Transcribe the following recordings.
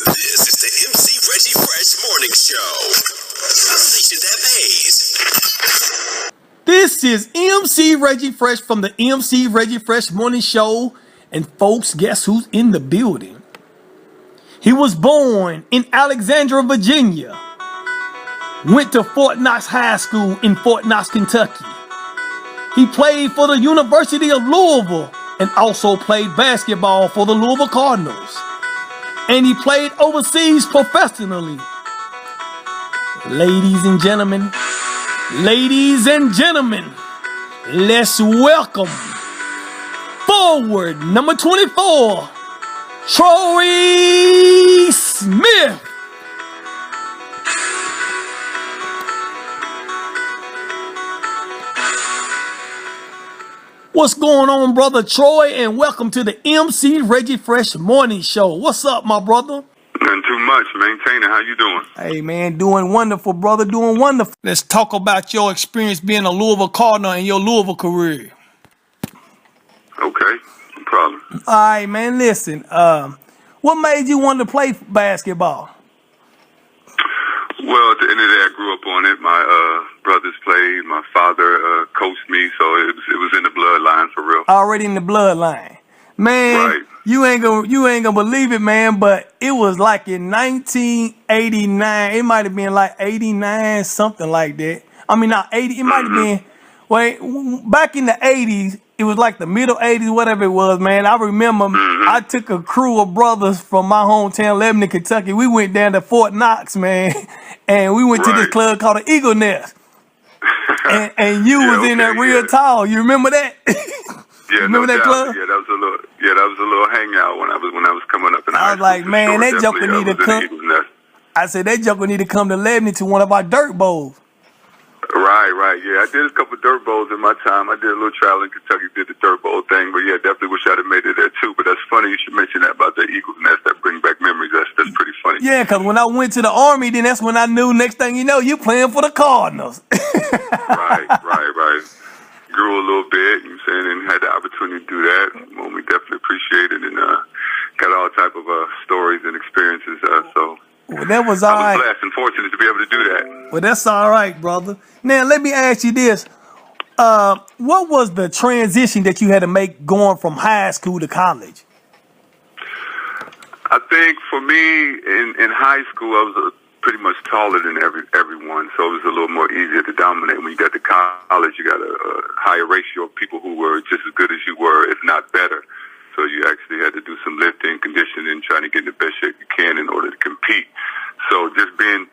This is the MC Reggie Fresh Morning Show. A station that pays. This is MC Reggie Fresh from the MC Reggie Fresh Morning Show. And folks, guess who's in the building? He was born in Alexandria, Virginia. Went to Fort Knox High School in Fort Knox, Kentucky. He played for the University of Louisville and also played basketball for the Louisville Cardinals. And he played overseas professionally. Ladies and gentlemen, let's welcome Foward, number 24, Troy Smith. What's going on, brother Troy? And welcome to the MC Reggie Fresh Morning Show. What's up, my brother? Nothing too much. Maintaining. How you doing? Hey, man, doing wonderful, brother. Doing wonderful. Let's talk about your experience being a Louisville Cardinal in your Louisville career. Okay, no problem. All right, man, listen. What made you want to play basketball? Well, at the end of the day, I grew up on it. My brothers played. My father coached me, so it was in the bloodline for real. Already in the bloodline. Man, right. you ain't gonna believe it, man, but it was like in 1989. It might have been like 89, something like that. I mean, not 80. It might have been, back in the 80s, it was like the middle 80s, whatever it was, man. I remember I took a crew of brothers from my hometown, Lebanon, Kentucky. We went down to Fort Knox, man, and we went to this club called the Eagle Nest. And you was in there real tall. You remember that? Yeah, remember that club? Yeah, that was a little hangout when I was coming up in high I was school. like, man, sure. that joker need to come. I said that joker need to come to Lebanon to one of our dirt bowls. Right. Yeah, I did a couple dirt bowls in my time. I did a little travel in Kentucky, did the dirt bowl thing. But yeah, definitely wish I'd have made it there too. But that's funny you should mention that about the Eagles Nest. That bring back memories. That's pretty funny. Yeah, because when I went to the Army, then that's when I knew next thing you know, you playing for the Cardinals. Right. Grew a little bit, you know what I'm saying, and had the opportunity to do that. Well, we definitely appreciate it and got all type of stories and experiences. Well, that was all right. I was blessed and fortunate to be able to do that. Well, that's all right, brother. Now, let me ask you this. What was the transition that you had to make going from high school to college? I think for me, in high school, I was pretty much taller than everyone, so it was a little more easier to dominate. When you got to college, you got a higher ratio of people who were just as good as you were, if not better. So you actually had to do some lifting, conditioning, trying to get in the best shape you can in order to compete. So just being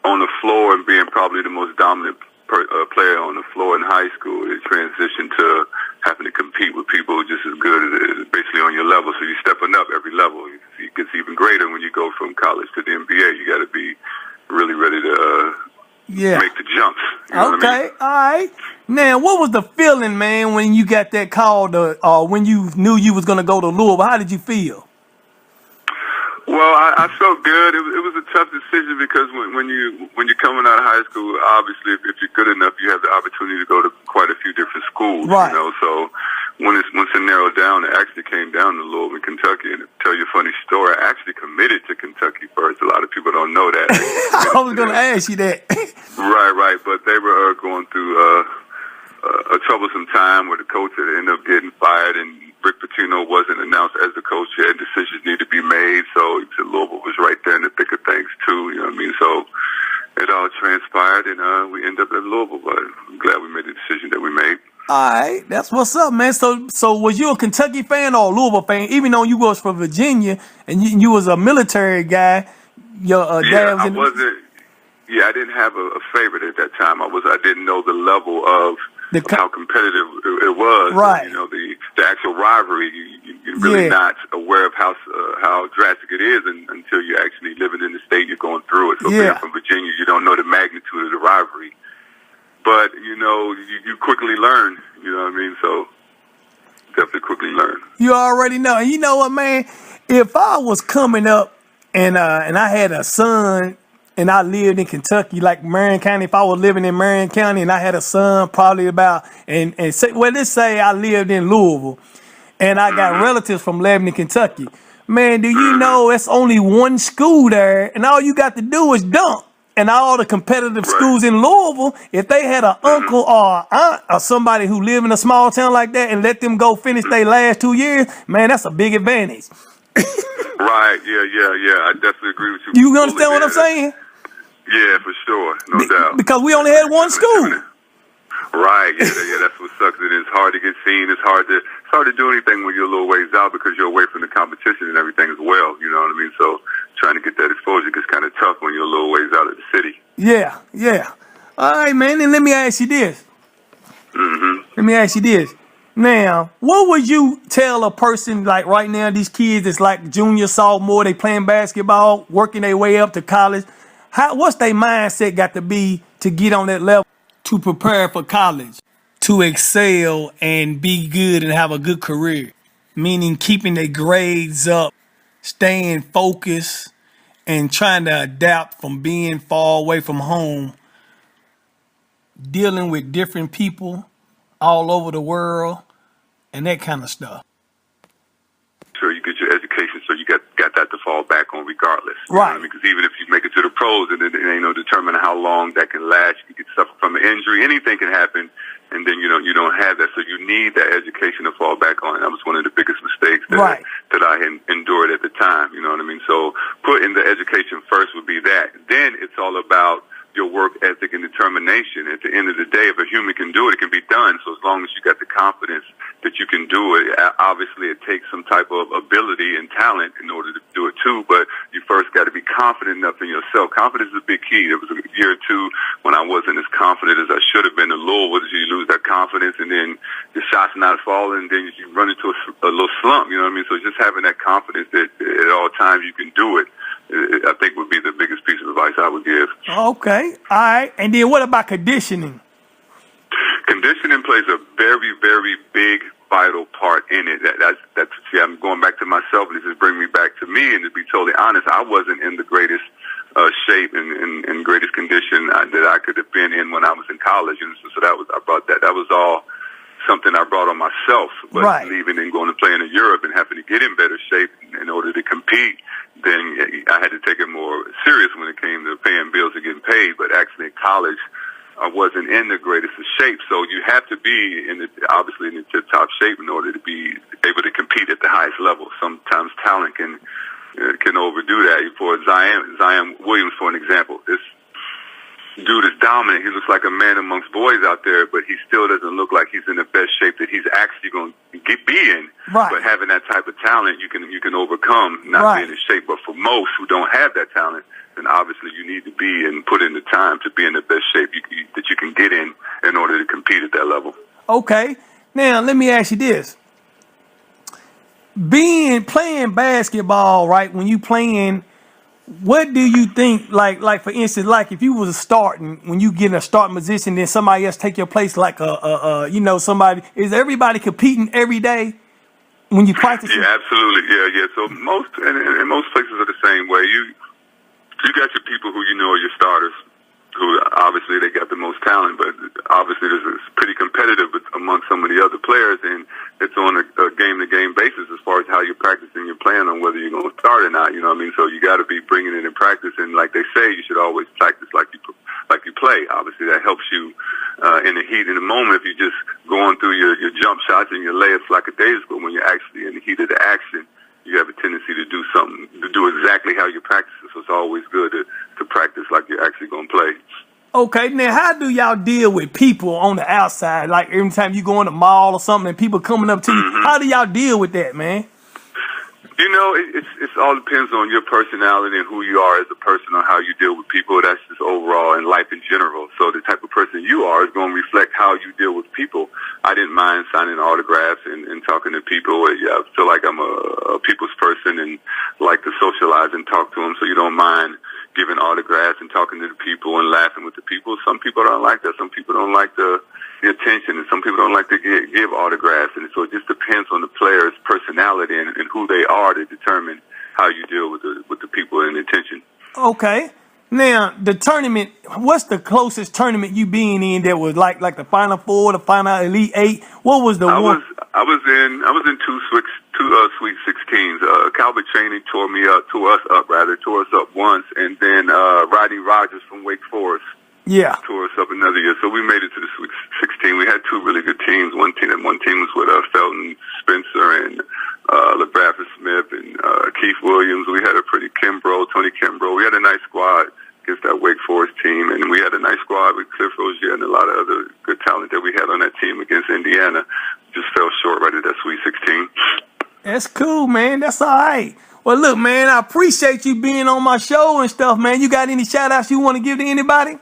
on the floor and being probably the most dominant player on the floor in high school, it transitioned to having to compete with people just as good as basically on your level. So you're stepping up every level. It gets even greater when you go from college to the NBA. You got to be really ready to make the jumps. You know what I mean? All right. Now, what was the feeling, man, when you got that call when you knew you was going to go to Louisville? How did you feel? Well, I felt good. It was a tough decision because when you're coming out of high school, obviously if you're good enough, you have the opportunity to go to quite a few different schools. Right. You know, so once it narrowed down, it actually came down to Louisville, Kentucky. And to tell you a funny story, I actually committed to Kentucky first. A lot of people don't know that. I was going to ask you that. Right. But they were going through a troublesome time where the coach had ended up getting fired and Rick Pitino wasn't announced as the coach yet. Decisions need to be made. So Louisville was right there in the thick of things too. You know what I mean? So it all transpired and we ended up at Louisville. But I'm glad we made the decision that we made. All right, that's what's up, man. So was you a Kentucky fan or a Louisville fan? Even though you was from Virginia and you was a military guy, your dad was in wasn't. Yeah, I didn't have a favorite at that time. I didn't know the level of how competitive it was. Right. You know, the actual rivalry. You're really not aware of how drastic it is until you're actually living in the state. You're going through it. So being from Virginia, you don't know the magnitude of the rivalry. But, you know, you quickly learn, you know what I mean? So, definitely quickly learn. You already know. And you know what, man? If I was coming up and I had a son and I lived in Kentucky, like Marion County, if I was living in Marion County and I had a son probably about, let's say I lived in Louisville and I got relatives from Lebanon, Kentucky. Man, do you know it's only one school there, and all you got to do is dunk. And all the competitive schools in Louisville, if they had an uncle or an aunt or somebody who live in a small town like that and let them go finish their last 2 years, man, that's a big advantage. Right, yeah. I definitely agree with you. You understand what I'm saying? Yeah, for sure, no doubt. Because we only had one school. Right, yeah, that's what sucks. It's hard to get seen. It's hard to do anything when you're a little ways out because you're away from the competition and everything as well. You know what I mean? So trying to get that exposure gets kind of tough when you're a little ways out of the city. Yeah. All right, man. And let me ask you this. Now, what would you tell a person like right now, these kids that's like junior, sophomore, they playing basketball, working their way up to college? What's their mindset got to be to get on that level to prepare for college, to excel and be good and have a good career? Meaning keeping their grades up, staying focused, and trying to adapt from being far away from home, dealing with different people all over the world, and that kind of stuff. Sure, you get your education, so you got that to fall back on regardless. Right. Because even if you make it to the pros, and it ain't no determining how long that can last. You could suffer from an injury. Anything can happen, and then you don't have that. So you need that education to fall back on. That was one of the biggest mistakes that I had endured at the time. You know what I mean? So putting the education first would be that. Then it's all about your work ethic and determination. At the end of the day, if a human can do it, it can be done. So as long as you got the confidence that you can do it, obviously it takes some type of ability and talent in order to do it too, but you first got to be confident enough in yourself. Confidence is a big key. There was a year or two when I wasn't as confident as I should have been. The Louisville, you lose that confidence and then the shots not falling, and then you run into a little slump, you know what I mean? So just having that confidence that at all times you can do it, I think would be the biggest piece of advice I would give. Okay, all right. And then what about conditioning? Conditioning plays a very, very big, vital part in it. That's see, I'm going back to myself. This is bringing me back to me. And to be totally honest, I wasn't in the greatest shape and greatest condition that I could have been in when I was in college. And so that was all something I brought on myself. But leaving and going to play in Europe and having to get in better shape in order to compete, then I had to take it more serious when it came to paying bills and getting paid. But actually in college, I wasn't in the greatest of shape. So you have to be obviously in the tip-top shape in order to be able to compete at the highest level. Sometimes talent can overdo that. For Zion Williams, for an example, this dude is dominant. He looks like a man amongst boys out there, but he still doesn't look like he's in the best shape that he's actually going to be in. Right. But having that type of talent, you can overcome not being in shape. But for most who don't have that talent, then obviously you need to be and put in the time to be in the best shape that you can get in order to compete at that level. Okay. Now, let me ask you this. Playing basketball, right, when you playing, what do you think, like for instance, like if you was starting, when you get in a starting position, then somebody else take your place, like somebody, is everybody competing every day when you practice? Yeah, absolutely. Yeah. So most places are the same way. You got your people who are your starters, who obviously they got the most talent, but obviously it's pretty competitive among some of the other players, and it's on a game-to-game basis as far as how you're practicing your plan on whether you're going to start or not. You know what I mean? So you got to be bringing it in practice, and like they say, you should always practice like you play. Obviously, that helps you in the heat in the moment. If you're just going through your jump shots and your layups like a day ago, when you're actually in the heat of the action, you have a tendency to do exactly how you practice it. So it's always good to practice like you're actually going to play. Okay, now how do y'all deal with people on the outside? Like every time you go in the mall or something and people coming up to you, how do y'all deal with that, man? It all depends on your personality and who you are as a person, on how you deal with people. That's just overall in life in general. So the type of person you are is going to reflect how you deal with people. I didn't mind signing autographs and talking to people. I feel like I'm a people's person and like to socialize and talk to them. So you don't mind giving autographs and talking to the people and laughing with the people. Some people don't like that. Some people don't like the attention, and some people don't like to give autographs. And so it just depends on the player's personality and who they are to determine how you deal with the people and the attention. Okay. Now, the tournament, what's the closest tournament you been in that was like the Final Four, the Final Elite Eight? What was the one? I was in Sweet 16s. Calvert Chaney tore us up once, and then Rodney Rogers from Wake Forest Yeah. tore us up another year. So we made it to the Sweet 16. We had two really good teams. One team was with Felton Spencer and LeBradford Smith and Keith Williams. We had a pretty Tony Kimbrough. We had a nice squad against that Wake Forest team, and we had a nice squad with Cliff Rozier and a lot of other good talent that we had on that team against Indiana. Just fell short right at that Sweet 16. That's cool, man. That's all right. Well, look, man, I appreciate you being on my show and stuff, man. You got any shout-outs you want to give to anybody?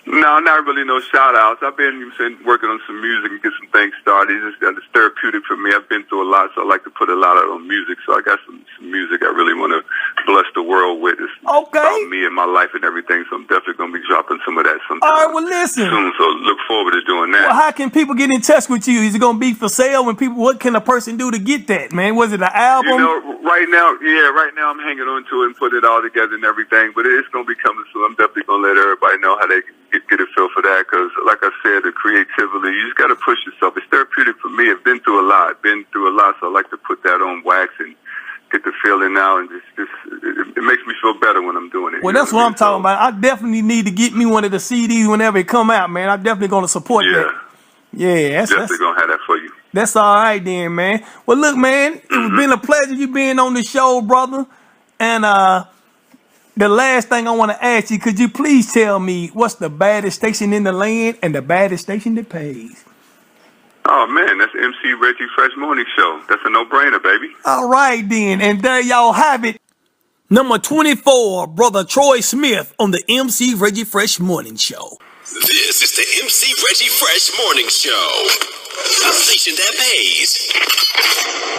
No, not really no shout-outs. I've been working on some music and get some things started. It's therapeutic for me. I've been through a lot, so I like to put a lot out on music. So I got some music I really want to bless the world with. It's about me and my life and everything, so I'm definitely going to be dropping some of that sometime. All right, well, listen. Soon, so look forward to doing that. Well, how can people get in touch with you? Is it going to be for sale? What can a person do to get that, man? Was it an album? Right now I'm hanging on to it and putting it all together and everything, but it's going to be coming soon. I'm definitely going to let everybody know how they can get a feel for that, because like I said, the creativity, you just got to push yourself. It's therapeutic for me. I've been through a lot, so I like to put that on wax and get the feeling now, and it makes me feel better when I'm doing it. Well, that's what I'm talking about. I definitely need to get me one of the CDs whenever it come out, man. I'm definitely going to support that. Yeah, that's definitely going to have that for you. That's all right then, man. Well, look, man, it's been a pleasure you being on the show, brother. And the last thing I want to ask you, could you please tell me what's the baddest station in the land and the baddest station that pays? Oh, man, that's MC Reggie Fresh Morning Show. That's a no-brainer, baby. All right, then. And there y'all have it. Number 24, Brother Troy Smith on the MC Reggie Fresh Morning Show. This is the MC Reggie Fresh Morning Show. A station that pays.